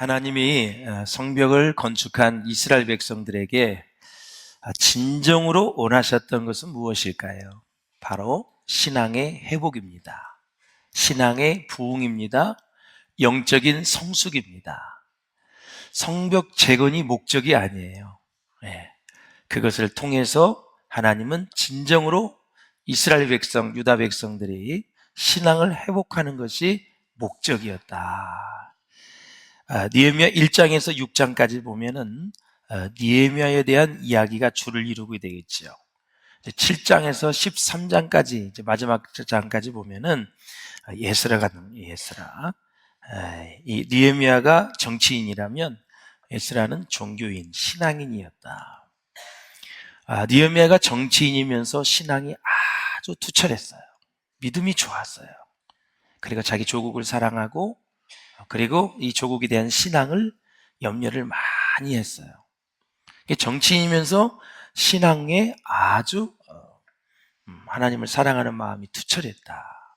하나님이 성벽을 건축한 이스라엘 백성들에게 진정으로 원하셨던 것은 무엇일까요? 바로 신앙의 회복입니다. 신앙의 부흥입니다. 영적인 성숙입니다. 성벽 재건이 목적이 아니에요. 그것을 통해서 하나님은 진정으로 이스라엘 백성, 유다 백성들이 신앙을 회복하는 것이 목적이었다. 느헤미야 1장에서 6장까지 보면은 느헤미야에 대한 이야기가 줄을 이루게 되겠죠. 7장에서 13장까지 이제 마지막 장까지 보면은 예스라가 나옵니다. 예스라. 이 느헤미야가 정치인이라면 에스라는 종교인, 신앙인이었다. 느헤미야가 정치인이면서 신앙이 아주 투철했어요. 믿음이 좋았어요. 그리고 자기 조국을 사랑하고 그리고 이 조국에 대한 신앙을 염려를 많이 했어요. 정치인이면서 신앙에 아주 하나님을 사랑하는 마음이 투철했다.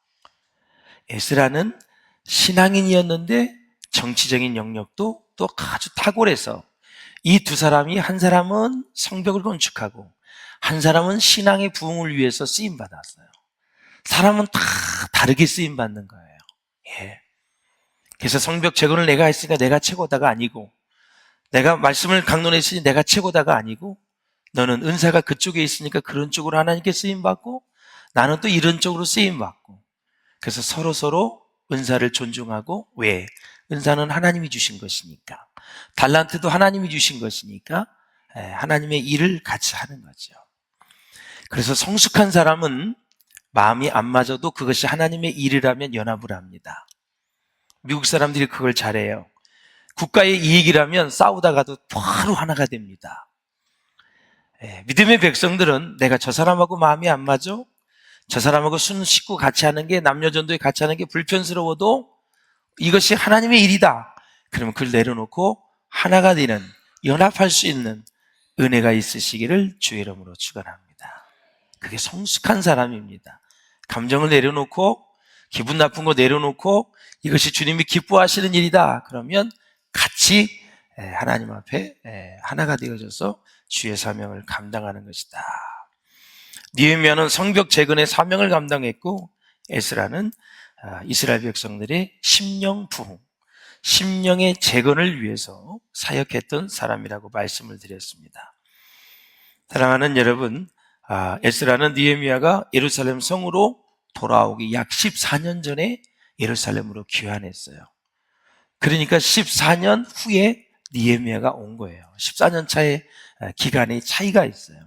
에스라는 신앙인이었는데 정치적인 영역도 또 아주 탁월해서 이 두 사람이 한 사람은 성벽을 건축하고 한 사람은 신앙의 부흥을 위해서 쓰임받았어요. 사람은 다 다르게 쓰임받는 거예요. 그래서 성벽 재건을 내가 했으니까 내가 최고다가 아니고, 내가 말씀을 강론했으니 내가 최고다가 아니고, 너는 은사가 그쪽에 있으니까 그런 쪽으로 하나님께 쓰임받고 나는 또 이런 쪽으로 쓰임받고, 그래서 서로 은사를 존중하고, 왜? 은사는 하나님이 주신 것이니까, 달란트도 하나님이 주신 것이니까 하나님의 일을 같이 하는 거죠. 그래서 성숙한 사람은 마음이 안 맞아도 그것이 하나님의 일이라면 연합을 합니다. 미국 사람들이 그걸 잘해요. 국가의 이익이라면 싸우다가도 바로 하나가 됩니다. 믿음의 백성들은 내가 저 사람하고 마음이 안 맞아? 저 사람하고 순 식구 같이 하는 게, 남녀전도에 같이 하는 게 불편스러워도 이것이 하나님의 일이다. 그러면 그걸 내려놓고 하나가 되는, 연합할 수 있는 은혜가 있으시기를 주의 이름으로 축원합니다. 그게 성숙한 사람입니다. 감정을 내려놓고, 기분 나쁜 거 내려놓고 이것이 주님이 기뻐하시는 일이다. 그러면 같이 하나님 앞에 하나가 되어져서 주의 사명을 감당하는 것이다. 느헤미야는 성벽 재건의 사명을 감당했고, 에스라는 이스라엘 백성들의 심령 부흥, 심령의 재건을 위해서 사역했던 사람이라고 말씀을 드렸습니다. 사랑하는 여러분, 에스라는 느헤미야가 예루살렘 성으로 돌아오기 약 14년 전에 예루살렘으로 귀환했어요. 그러니까 14년 후에 느헤미야가 온 거예요. 14년 차의 기간의 차이가 있어요.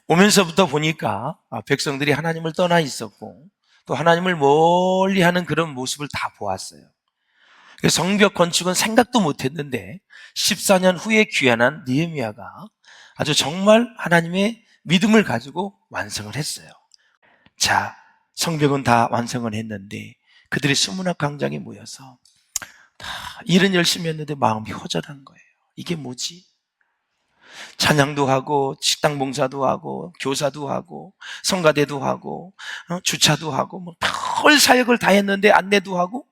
오면서부터 보니까 백성들이 하나님을 떠나 있었고 또 하나님을 멀리 하는 그런 모습을 다 보았어요. 성벽 건축은 생각도 못했는데 14년 후에 귀환한 느헤미야가 아주 정말 하나님의 믿음을 가지고 완성을 했어요. 자, 성벽은 다 완성을 했는데 그들이 수문학 광장에 모여서 다 일은 열심히 했는데 마음이 허전한 거예요. 이게 뭐지? 찬양도 하고 식당 봉사도 하고 교사도 하고 성가대도 하고 주차도 하고 뭐 별 사역을 다 했는데 안내도 하고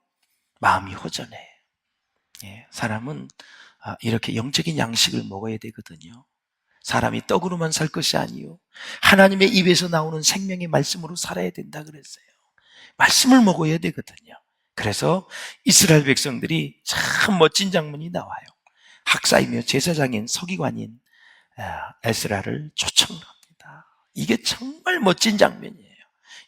마음이 허전해. 사람은 이렇게 영적인 양식을 먹어야 되거든요. 사람이 떡으로만 살 것이 아니요 하나님의 입에서 나오는 생명의 말씀으로 살아야 된다 그랬어요. 말씀을 먹어야 되거든요. 그래서 이스라엘 백성들이 참 멋진 장면이 나와요. 학사이며 제사장인 서기관인 에스라를 초청합니다. 이게 정말 멋진 장면이에요.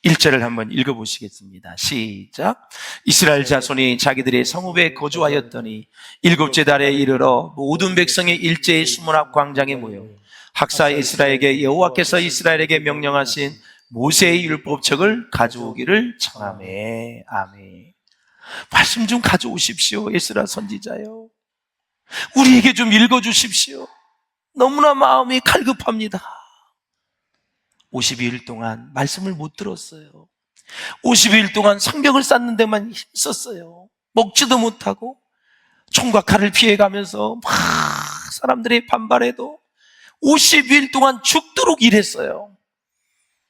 1절을 한번 읽어보시겠습니다. 시작. 이스라엘 자손이 자기들의 성읍에 거주하였더니 7째 달에 이르러 모든 백성이 일제히 수문학 광장에 모여 학사 에스라에게 여호와께서 이스라엘에게 명령하신 모세의 율법책을 가져오기를 청하매. 아멘. 말씀 좀 가져오십시오. 에스라 선지자요, 우리에게 좀 읽어주십시오. 너무나 마음이 갈급합니다. 52일 동안 말씀을 못 들었어요. 52일 동안 성벽을 쌓는 데만 힘썼어요. 먹지도 못하고 총과 칼을 피해가면서 막 사람들이 반발해도 52일 동안 죽도록 일했어요.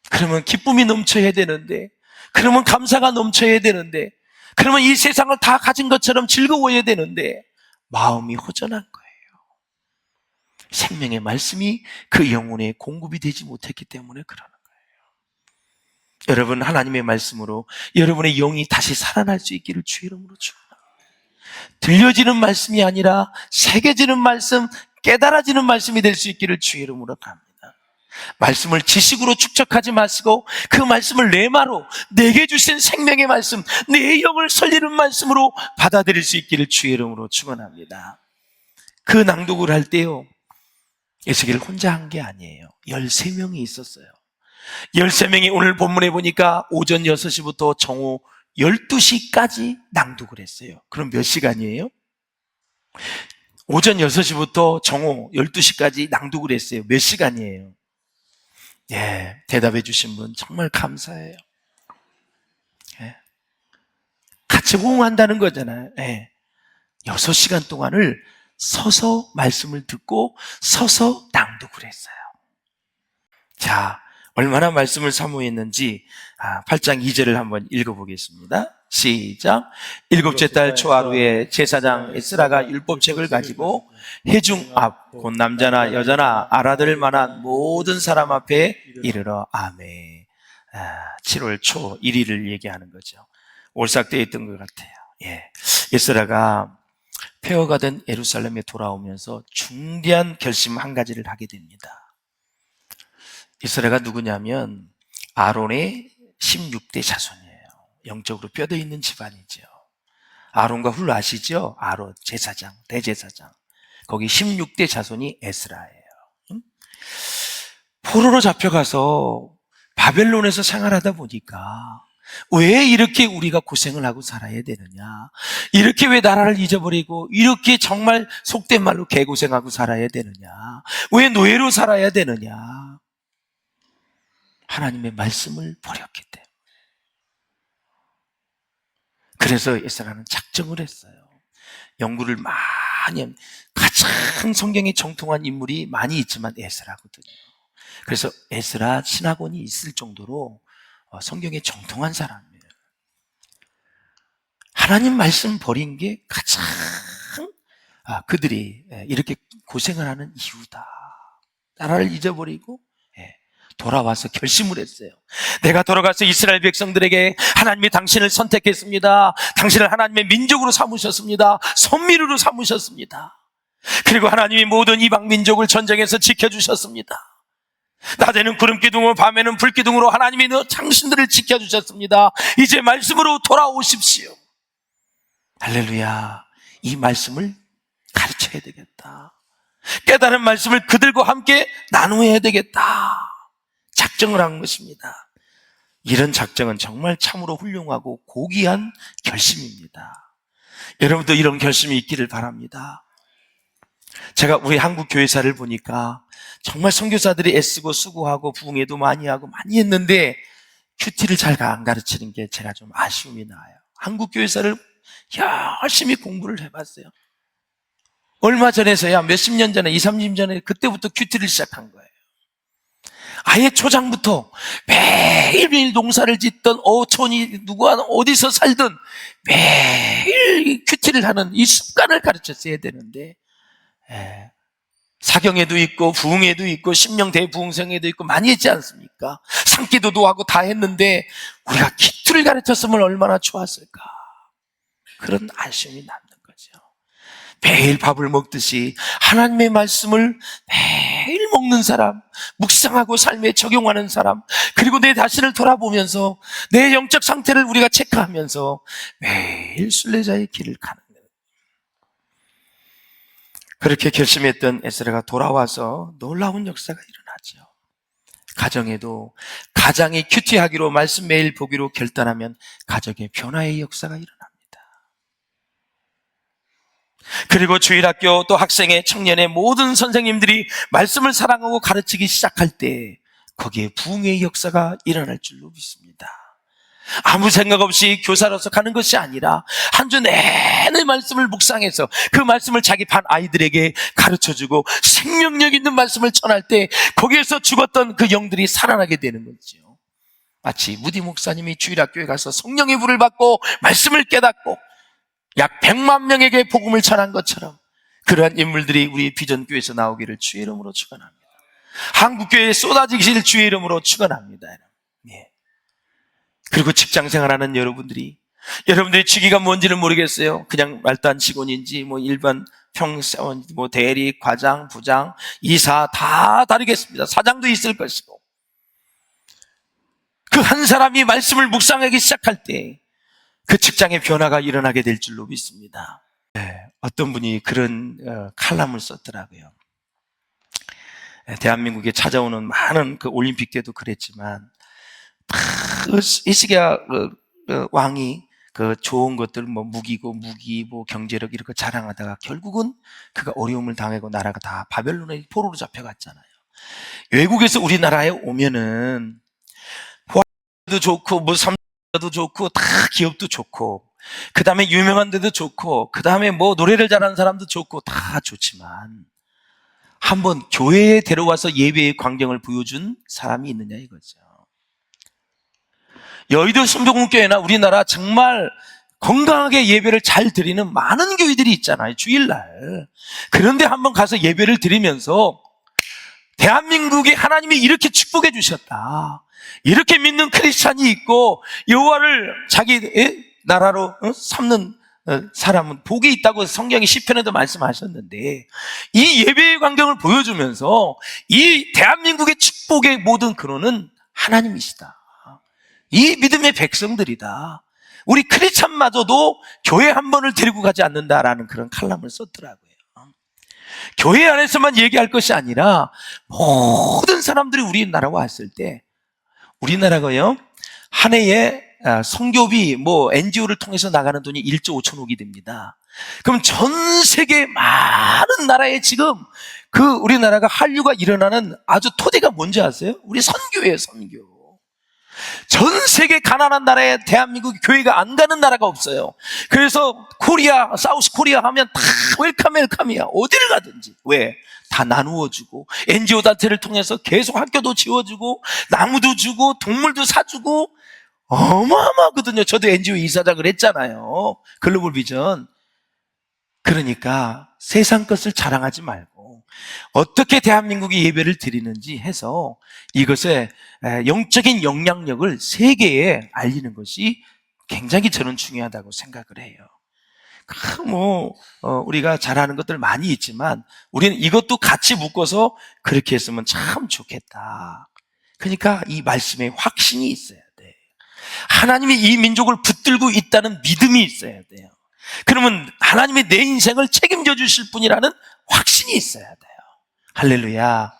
그러면 기쁨이 넘쳐야 되는데, 그러면 감사가 넘쳐야 되는데, 그러면 이 세상을 다 가진 것처럼 즐거워야 되는데 마음이 허전한 거예요. 생명의 말씀이 그 영혼에 공급이 되지 못했기 때문에 그러는 거예요. 여러분, 하나님의 말씀으로 여러분의 영이 다시 살아날 수 있기를 주의 이름으로 축원합니다. 들려지는 말씀이 아니라 새겨지는 말씀, 깨달아지는 말씀이 될 수 있기를 주의 이름으로 갑니다. 말씀을 지식으로 축적하지 마시고 그 말씀을 레마로 내게 주신 생명의 말씀, 내 영을 살리는 말씀으로 받아들일 수 있기를 주의 이름으로 축원합니다. 그 낭독을 할 때요, 에스겔 혼자 한 게 아니에요. 13명이 있었어요. 13명이 오늘 본문에 보니까 오전 6시부터 정오 12시까지 낭독을 했어요. 그럼 몇 시간이에요? 오전 6시부터 정오 12시까지 낭독을 했어요. 몇 시간이에요? 예, 대답해 주신 분 정말 감사해요. 예, 같이 호응한다는 거잖아요. 예, 6시간 동안을 서서 말씀을 듣고 서서 낭독을 했어요. 자, 얼마나 말씀을 사모했는지 8장 2절을 한번 읽어보겠습니다. 시작. 7째 달 초하루에 제사장 에스라가 율법책을 가지고 회중 앞 곧 남자나 여자나 알아들을 만한 모든 사람 앞에 이르러 아멘. 7월 초 1일을 얘기하는 거죠. 올삭되어 있던 것 같아요. 예. 에스라가 폐허가 된 예루살렘에 돌아오면서 중대한 결심 한 가지를 하게 됩니다. 에스라가 누구냐면 아론의 16대 자손이에요. 영적으로 뼈대 있는 집안이죠. 아론과 훌 아시죠? 아론 제사장, 대제사장. 거기 16대 자손이 에스라예요. 포로로 잡혀가서 바벨론에서 생활하다 보니까 왜 이렇게 우리가 고생을 하고 살아야 되느냐? 이렇게 왜 나라를 잊어버리고 이렇게 정말 속된 말로 개고생하고 살아야 되느냐? 왜 노예로 살아야 되느냐? 하나님의 말씀을 버렸기 때문에. 그래서 에스라는 작정을 했어요. 연구를 많이 합니다. 가장 성경에 정통한 인물이 많이 있지만 에스라거든요. 그래서 에스라 신학원이 있을 정도로 성경에 정통한 사람이에요. 하나님 말씀 버린 게 가장 그들이 이렇게 고생을 하는 이유다. 나라를 잊어버리고 돌아와서 결심을 했어요. 내가 돌아가서 이스라엘 백성들에게 하나님이 당신을 선택했습니다. 당신을 하나님의 민족으로 삼으셨습니다. 선미루로 삼으셨습니다. 그리고 하나님이 모든 이방 민족을 전쟁에서 지켜주셨습니다. 낮에는 구름기둥으로 밤에는 불기둥으로 하나님이 당신들을 지켜주셨습니다. 이제 말씀으로 돌아오십시오. 할렐루야. 이 말씀을 가르쳐야 되겠다. 깨달은 말씀을 그들과 함께 나누어야 되겠다. 작정을 한 것입니다. 이런 작정은 정말 참으로 훌륭하고 고귀한 결심입니다. 여러분도 이런 결심이 있기를 바랍니다. 제가 우리 한국 교회사를 보니까 정말 선교사들이 애쓰고 수고하고 부흥회도 많이 하고 많이 했는데 큐티를 잘 안 가르치는 게 제가 좀 아쉬움이 나요. 한국 교회사를 열심히 공부를 해봤어요. 얼마 전에서야 몇십 년 전에 20-30년 전에 그때부터 큐티를 시작한 거예요. 아예 초장부터 매일매일 농사를 짓던 어촌이 누가 어디서 살든 매일 큐티를 하는 이 습관을 가르쳤어야 되는데 사경에도 있고 부흥회도 있고 심령대 부흥성회도 있고 많이 했지 않습니까? 산기도도 하고 다 했는데 우리가 큐티를 가르쳤으면 얼마나 좋았을까? 그런 아쉬움이 남는 거죠. 매일 밥을 먹듯이 하나님의 말씀을 매일 먹는 사람, 묵상하고 삶에 적용하는 사람, 그리고 내 자신을 돌아보면서 내 영적 상태를 우리가 체크하면서 매일 순례자의 길을 가는 거예요. 그렇게 결심했던 에스라가 돌아와서 놀라운 역사가 일어나죠. 가정에도 가장이 큐티하기로 말씀 매일 보기로 결단하면 가정의 변화의 역사가 일어납니다. 그리고 주일학교 또 학생의 청년의 모든 선생님들이 말씀을 사랑하고 가르치기 시작할 때 거기에 부흥의 역사가 일어날 줄로 믿습니다. 아무 생각 없이 교사로서 가는 것이 아니라 한 주 내내 말씀을 묵상해서 그 말씀을 자기 반 아이들에게 가르쳐주고 생명력 있는 말씀을 전할 때 거기에서 죽었던 그 영들이 살아나게 되는 거죠. 마치 무디 목사님이 주일학교에 가서 성령의 불을 받고 말씀을 깨닫고 약 100만 명에게 복음을 전한 것처럼 그러한 인물들이 우리 비전교회에서 나오기를 주의 이름으로 축원합니다. 한국교회에 쏟아지길 주의 이름으로 축원합니다. 예. 그리고 직장 생활하는 여러분들이 직위가 뭔지는 모르겠어요. 그냥 말단 직원인지 뭐 일반 평사원, 뭐 대리, 과장, 부장, 이사 다 다르겠습니다. 사장도 있을 것이고, 그 한 사람이 말씀을 묵상하기 시작할 때 그 직장의 변화가 일어나게 될 줄로 믿습니다. 네, 어떤 분이 그런 칼럼을 썼더라고요. 대한민국에 찾아오는 많은 그 올림픽 때도 그랬지만 히스기야 왕이 그 좋은 것들 뭐 무기 뭐 경제력 이런 거 자랑하다가 결국은 그가 어려움을 당하고 나라가 다 바벨론의 포로로 잡혀갔잖아요. 외국에서 우리나라에 오면은 호화도 좋고 뭐 삼도 좋고 다 기업도 좋고 그 다음에 유명한 데도 좋고 그 다음에 뭐 노래를 잘하는 사람도 좋고 다 좋지만 한번 교회에 데려와서 예배의 광경을 보여준 사람이 있느냐 이거죠. 여의도 순복음교회나 우리나라 정말 건강하게 예배를 잘 드리는 많은 교회들이 있잖아요, 주일날. 그런데 한번 가서 예배를 드리면서 대한민국에 하나님이 이렇게 축복해 주셨다, 이렇게 믿는 크리스찬이 있고 여호와를 자기 나라로 삼는 사람은 복이 있다고 성경이 시편에도 말씀하셨는데, 이 예배의 광경을 보여주면서 이 대한민국의 축복의 모든 근원은 하나님이시다, 이 믿음의 백성들이다, 우리 크리스찬마저도 교회 한 번을 데리고 가지 않는다라는 그런 칼럼을 썼더라고요. 교회 안에서만 얘기할 것이 아니라 모든 사람들이 우리나라 왔을 때, 우리나라가요 한 해에 선교비 뭐 NGO를 통해서 나가는 돈이 1조 5천억이 됩니다. 그럼 전 세계 많은 나라에 지금 그 우리나라가 한류가 일어나는 아주 토대가 뭔지 아세요? 우리 선교예요, 선교. 전 세계 가난한 나라에 대한민국 교회가 안 가는 나라가 없어요. 그래서 코리아, 사우스 코리아 하면 다 웰컴이야. 어디를 가든지. 왜? 다 나누어주고 NGO 단체를 통해서 계속 학교도 지어주고 나무도 주고 동물도 사주고 어마어마하거든요. 저도 NGO 이사장을 했잖아요, 글로벌 비전. 그러니까 세상 것을 자랑하지 말고 어떻게 대한민국이 예배를 드리는지 해서 이것의 영적인 영향력을 세계에 알리는 것이 굉장히 저는 중요하다고 생각을 해요. 우리가 잘하는 것들 많이 있지만 우리는 이것도 같이 묶어서 그렇게 했으면 참 좋겠다. 그러니까 이 말씀에 확신이 있어야 돼. 하나님이 이 민족을 붙들고 있다는 믿음이 있어야 돼요. 그러면 하나님이 내 인생을 책임져 주실 분이라는 확신이 있어야 돼요. 할렐루야.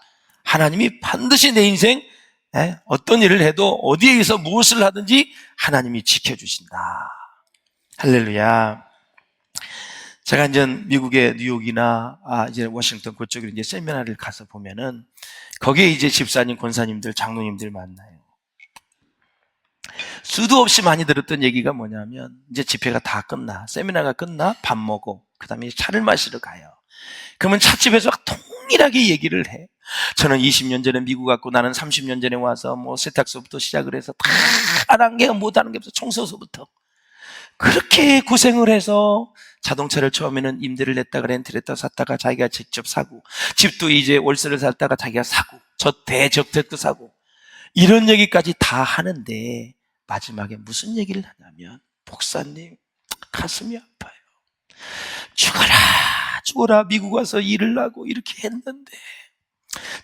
하나님이 반드시 내 인생 어떤 일을 해도 어디에서 무엇을 하든지 하나님이 지켜주신다. 할렐루야. 제가 이제 미국의 뉴욕이나 이제 워싱턴 그쪽에 이제 세미나를 가서 보면은 거기에 이제 집사님, 권사님들, 장로님들 만나요. 수도 없이 많이 들었던 얘기가 뭐냐면, 이제 집회가 다 끝나, 세미나가 끝나 밥 먹어, 그 다음에 차를 마시러 가요. 그러면 찻집에서 동일하게 얘기를 해. 저는 20년 전에 미국 갔고 나는 30년 전에 와서 뭐 세탁소부터 시작을 해서 다 안 한 게 못하는 게 없어. 청소소부터 그렇게 고생을 해서 자동차를 처음에는 임대를 냈다가 렌트를 했다가 샀다가 자기가 직접 사고, 집도 이제 월세를 샀다가 자기가 사고, 대저택도 사고, 이런 얘기까지 다 하는데 마지막에 무슨 얘기를 하냐면, 목사님 가슴이 아파요. 죽어라 미국 와서 일을 하고 이렇게 했는데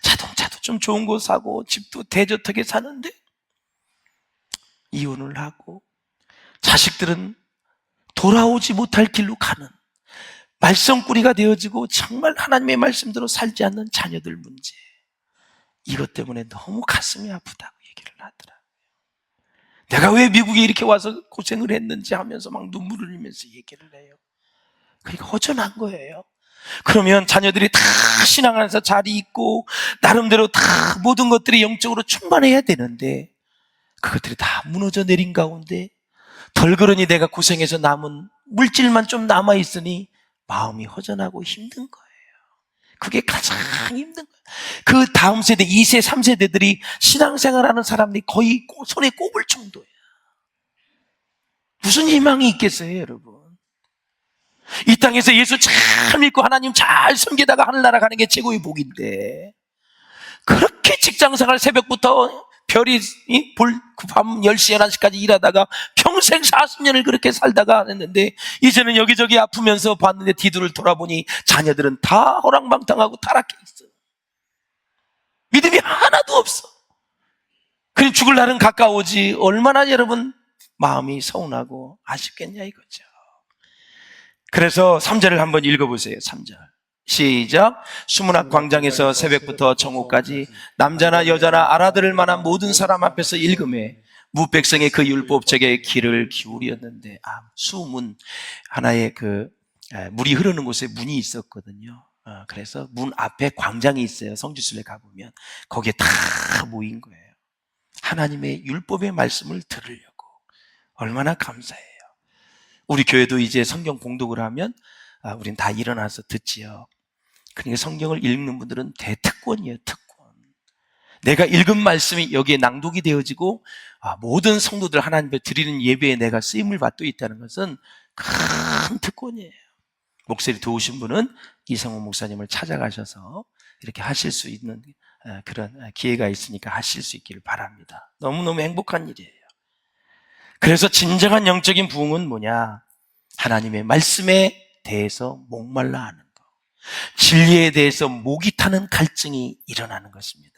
자동차도 좀 좋은 거 사고 집도 대저택에 사는데 이혼을 하고 자식들은 돌아오지 못할 길로 가는 말썽꾸리가 되어지고 정말 하나님의 말씀대로 살지 않는 자녀들 문제, 이것 때문에 너무 가슴이 아프다고 얘기를 하더라고요. 내가 왜 미국에 이렇게 와서 고생을 했는지 하면서 막 눈물을 흘리면서 얘기를 해요. 그러니까 허전한 거예요. 그러면 자녀들이 다 신앙 안에서 잘 있고 나름대로 다 모든 것들이 영적으로 충만해야 되는데 그것들이 다 무너져 내린 가운데 덜그러니 내가 고생해서 남은 물질만 좀 남아있으니 마음이 허전하고 힘든 거예요. 그게 가장 힘든 거예요. 그 다음 세대 2세 3세대들이 신앙생활하는 사람들이 거의 손에 꼽을 정도예요. 무슨 희망이 있겠어요, 여러분? 이 땅에서 예수 잘 믿고 하나님 잘 섬기다가 하늘나라 가는 게 최고의 복인데, 그렇게 직장생활 새벽부터 별이 밤 10시, 11시까지 일하다가 평생 40년을 그렇게 살다가 했는데, 이제는 여기저기 아프면서 봤는데 뒤를 돌아보니 자녀들은 다 호랑방탕하고 타락해 있어. 믿음이 하나도 없어. 그럼 죽을 날은 가까우지. 얼마나 여러분 마음이 서운하고 아쉽겠냐 이거죠. 그래서 3절을 한번 읽어보세요. 3절 시작. 수문학 광장에서 새벽부터 정오까지 남자나 여자나 알아들을 만한 모든 사람 앞에서 읽음에 무백성의 그 율법책에 귀를 기울였는데, 수문, 하나의 물이 흐르는 곳에 문이 있었거든요. 그래서 문 앞에 광장이 있어요. 성지순례 가보면 거기에 다 모인 거예요. 하나님의 율법의 말씀을 들으려고. 얼마나 감사해요. 우리 교회도 이제 성경 봉독을 하면 우린 다 일어나서 듣지요. 그러니까 성경을 읽는 분들은 대특권이에요. 특권. 내가 읽은 말씀이 여기에 낭독이 되어지고 모든 성도들 하나님 앞에 드리는 예배에 내가 쓰임을 받고 있다는 것은 큰 특권이에요. 목소리 좋으신 분은 이성호 목사님을 찾아가셔서 이렇게 하실 수 있는 그런 기회가 있으니까 하실 수 있기를 바랍니다. 너무너무 행복한 일이에요. 그래서 진정한 영적인 부흥은 뭐냐? 하나님의 말씀에 대해서 목말라 하는 것, 진리에 대해서 목이 타는 갈증이 일어나는 것입니다.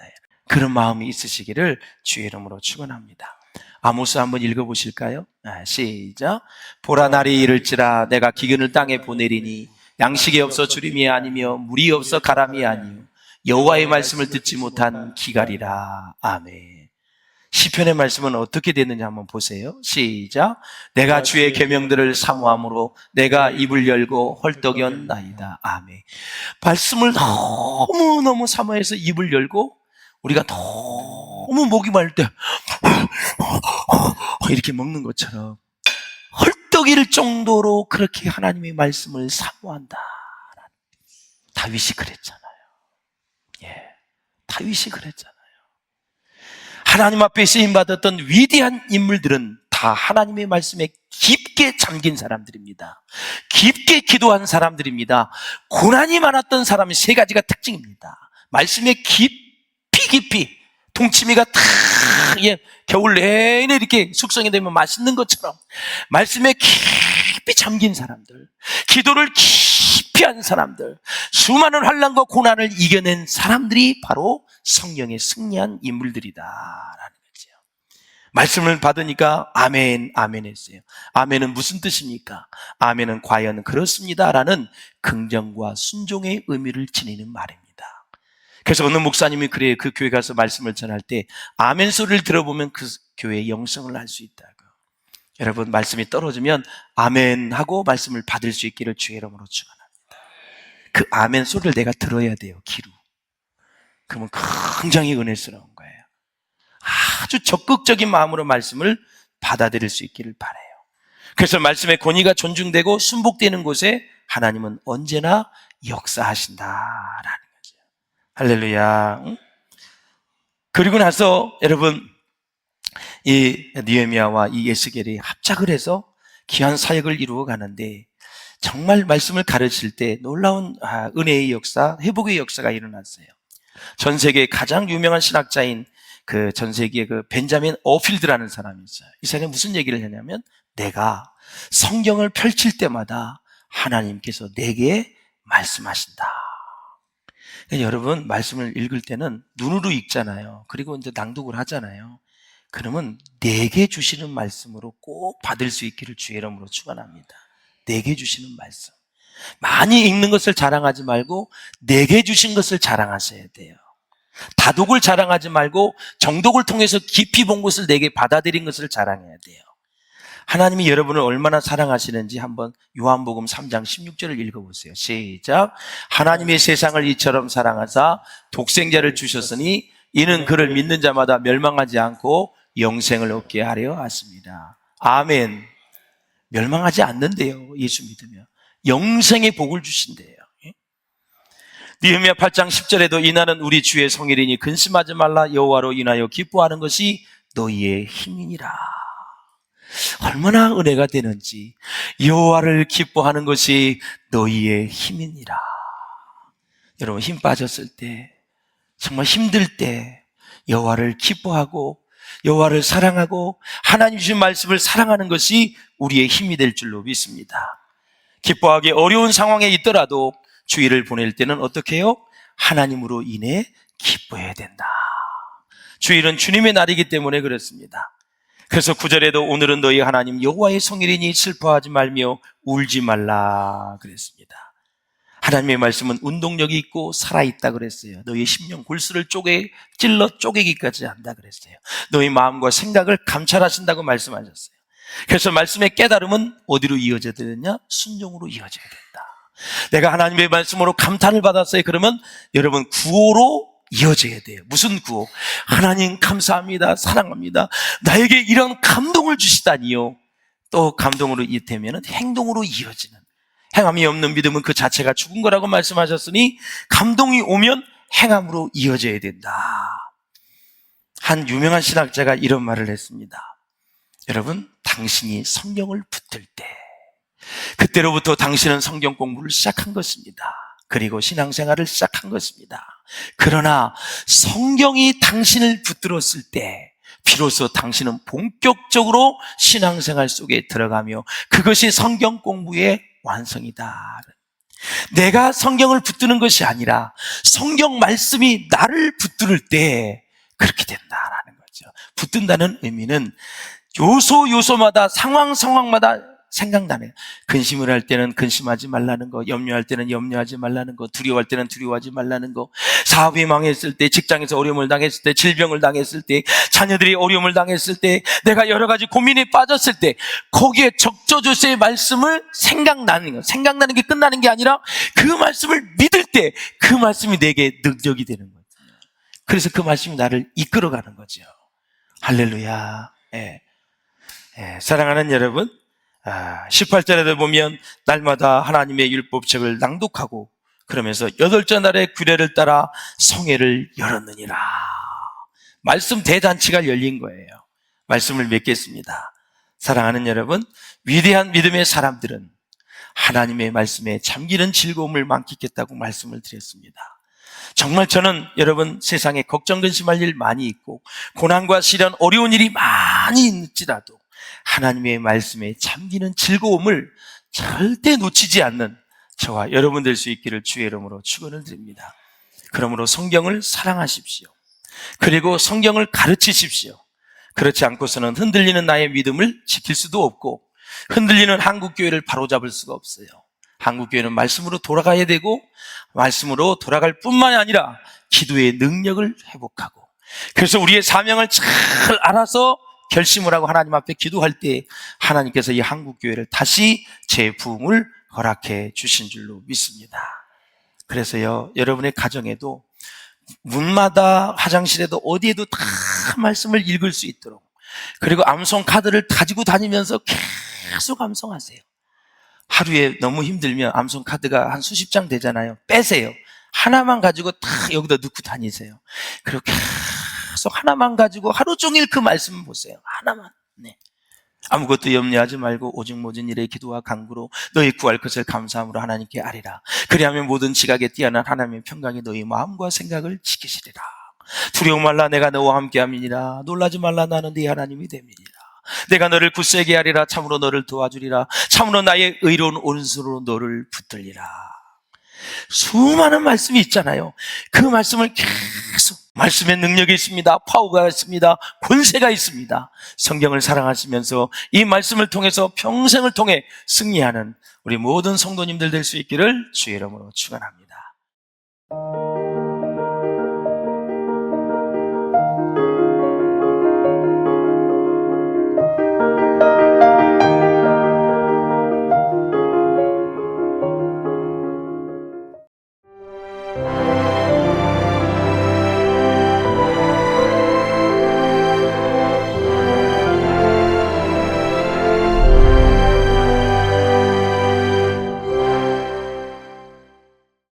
그런 마음이 있으시기를 주의 이름으로 축원합니다. 아모스 한번 읽어보실까요? 시작. 보라, 날이 이를지라 내가 기근을 땅에 보내리니 양식이 없어 주림이 아니며 물이 없어 가람이 아니요 여호와의 말씀을 듣지 못한 기갈이라. 아멘. 시편의 말씀은 어떻게 됐는지 한번 보세요. 시작. 내가 주의 계명들을 사모함으로 내가 입을 열고 헐떡였나이다. 아멘. 말씀을 너무너무 사모해서 입을 열고, 우리가 너무 목이 마를 때 이렇게 먹는 것처럼 헐떡일 정도로 그렇게 하나님의 말씀을 사모한다. 다윗이 그랬잖아요. 다윗이 그랬잖아요. 하나님 앞에 쓰임받았던 위대한 인물들은 다 하나님의 말씀에 깊게 잠긴 사람들입니다. 깊게 기도한 사람들입니다. 고난이 많았던 사람의 세 가지가 특징입니다. 말씀에 깊이 동치미가 다 겨울 내내 이렇게 숙성이 되면 맛있는 것처럼 말씀에 깊이 잠긴 사람들, 기도를 깊이 한 사람들, 수많은 환난과 고난을 이겨낸 사람들이 바로 성령에 승리한 인물들이다라는 거죠. 말씀을 받으니까 아멘, 아멘 했어요. 아멘은 무슨 뜻입니까? 아멘은 과연 그렇습니다라는 긍정과 순종의 의미를 지니는 말입니다. 그래서 어느 목사님이 그래요. 그 교회 가서 말씀을 전할 때 아멘 소리를 들어보면 그 교회의 영성을 알 수 있다고. 여러분, 말씀이 떨어지면 아멘 하고 말씀을 받을 수 있기를 주의 이름으로 축원합니다. 그 아멘 소리를 내가 들어야 돼요. 귀로. 그러면 굉장히 은혜스러운 거예요. 아주 적극적인 마음으로 말씀을 받아들일 수 있기를 바라요. 그래서 말씀의 권위가 존중되고 순복되는 곳에 하나님은 언제나 역사하신다라는 거죠. 할렐루야. 그리고 나서 여러분, 이 느헤미야와 이 에스겔이 합작을 해서 귀한 사역을 이루어 가는데, 정말 말씀을 가르칠 때 놀라운 은혜의 역사, 회복의 역사가 일어났어요. 전 세계의 가장 유명한 신학자인 전 세계의 벤자민 어필드라는 사람이 있어요. 이 사람이 무슨 얘기를 하냐면, 내가 성경을 펼칠 때마다 하나님께서 내게 말씀하신다. 그러니까 여러분, 말씀을 읽을 때는 눈으로 읽잖아요. 그리고 이제 낭독을 하잖아요. 그러면 내게 주시는 말씀으로 꼭 받을 수 있기를 주의 이름으로 축원합니다. 내게 주시는 말씀. 많이 읽는 것을 자랑하지 말고 내게 주신 것을 자랑하셔야 돼요. 다독을 자랑하지 말고 정독을 통해서 깊이 본 것을 내게 받아들인 것을 자랑해야 돼요. 하나님이 여러분을 얼마나 사랑하시는지 한번 요한복음 3장 16절을 읽어보세요. 시작. 하나님의 세상을 이처럼 사랑하사 독생자를 주셨으니 이는 그를 믿는 자마다 멸망하지 않고 영생을 얻게 하려 하십니다. 아멘. 멸망하지 않는데요. 예수 믿으면 영생의 복을 주신대요. 느헤미야 8장 10절에도 이날은 우리 주의 성일이니 근심하지 말라. 여호와로 인하여 기뻐하는 것이 너희의 힘이니라. 얼마나 은혜가 되는지. 여호와를 기뻐하는 것이 너희의 힘이니라. 여러분, 힘 빠졌을 때, 정말 힘들 때 여호와를 기뻐하고 여호와를 사랑하고 하나님 주신 말씀을 사랑하는 것이 우리의 힘이 될 줄로 믿습니다. 기뻐하기 어려운 상황에 있더라도 주일을 보낼 때는 어떻게 해요? 하나님으로 인해 기뻐해야 된다. 주일은 주님의 날이기 때문에 그렇습니다. 그래서 9절에도 오늘은 너희 하나님 여호와의 성일이니 슬퍼하지 말며 울지 말라 그랬습니다. 하나님의 말씀은 운동력이 있고 살아있다 그랬어요. 너희 심령 골수를 찔러 쪼개기까지 한다 그랬어요. 너희 마음과 생각을 감찰하신다고 말씀하셨어요. 그래서 말씀의 깨달음은 어디로 이어져야 되느냐? 순종으로 이어져야 된다. 내가 하나님의 말씀으로 감탄을 받았어요. 그러면 여러분 구호로 이어져야 돼요. 무슨 구호? 하나님 감사합니다. 사랑합니다. 나에게 이런 감동을 주시다니요. 또 감동으로 되면 행동으로 이어지는, 행함이 없는 믿음은 그 자체가 죽은 거라고 말씀하셨으니 감동이 오면 행함으로 이어져야 된다. 한 유명한 신학자가 이런 말을 했습니다. 여러분, 당신이 성경을 붙들 때 그때로부터 당신은 성경 공부를 시작한 것입니다. 그리고 신앙생활을 시작한 것입니다. 그러나 성경이 당신을 붙들었을 때 비로소 당신은 본격적으로 신앙생활 속에 들어가며 그것이 성경 공부의 완성이다. 내가 성경을 붙드는 것이 아니라 성경 말씀이 나를 붙들 때 그렇게 된다라는 거죠. 붙든다는 의미는 요소마다 상황마다 생각나네요. 근심을 할 때는 근심하지 말라는 거, 염려할 때는 염려하지 말라는 거, 두려워할 때는 두려워하지 말라는 거, 사업이 망했을 때, 직장에서 어려움을 당했을 때, 질병을 당했을 때, 자녀들이 어려움을 당했을 때, 내가 여러 가지 고민에 빠졌을 때 거기에 적저조세의 말씀을 생각나는 게 끝나는 게 아니라 그 말씀을 믿을 때 그 말씀이 내게 능력이 되는 거죠. 그래서 그 말씀이 나를 이끌어가는 거죠. 할렐루야. 사랑하는 여러분, 18절에도 보면 날마다 하나님의 율법책을 낭독하고 그러면서 8째 날의 규례를 따라 성회를 열었느니라. 말씀 대잔치가 열린 거예요. 말씀을 맺겠습니다. 사랑하는 여러분, 위대한 믿음의 사람들은 하나님의 말씀에 잠기는 즐거움을 만끽했다고 말씀을 드렸습니다. 정말 저는 여러분, 세상에 걱정 근심할 일 많이 있고 고난과 시련, 어려운 일이 많이 있지라도 하나님의 말씀에 잠기는 즐거움을 절대 놓치지 않는 저와 여러분 될 수 있기를 주의 이름으로 축원을 드립니다. 그러므로 성경을 사랑하십시오. 그리고 성경을 가르치십시오. 그렇지 않고서는 흔들리는 나의 믿음을 지킬 수도 없고 흔들리는 한국교회를 바로잡을 수가 없어요. 한국교회는 말씀으로 돌아가야 되고 말씀으로 돌아갈 뿐만이 아니라 기도의 능력을 회복하고, 그래서 우리의 사명을 잘 알아서 결심을 하고 하나님 앞에 기도할 때 하나님께서 이 한국교회를 다시 재부흥을 허락해 주신 줄로 믿습니다. 그래서요, 여러분의 가정에도 문마다 화장실에도 어디에도 다 말씀을 읽을 수 있도록, 그리고 암송 카드를 가지고 다니면서 계속 암송하세요. 하루에 너무 힘들면 암송 카드가 한 수십 장 되잖아요. 빼세요. 하나만 가지고 다 여기다 넣고 다니세요. 그리고 계속 하나만 가지고 하루 종일 그 말씀 보세요. 하나만. 아무것도 염려하지 말고 오직 모든 일에 기도와 간구로 너희 구할 것을 감사함으로 하나님께 아뢰라. 그리하면 모든 지각에 뛰어난 하나님의 평강이 너희 마음과 생각을 지키시리라. 두려워 말라, 내가 너와 함께함이니라. 놀라지 말라, 나는 네 하나님이 됨이니라. 내가 너를 굳세게 하리라. 참으로 너를 도와주리라. 참으로 나의 의로운 오른손으로 너를 붙들리라. 수많은 말씀이 있잖아요. 그 말씀을 계속, 말씀의 능력이 있습니다. 파워가 있습니다. 권세가 있습니다. 성경을 사랑하시면서 이 말씀을 통해서 평생을 통해 승리하는 우리 모든 성도님들 될 수 있기를 주의 이름으로 축원합니다.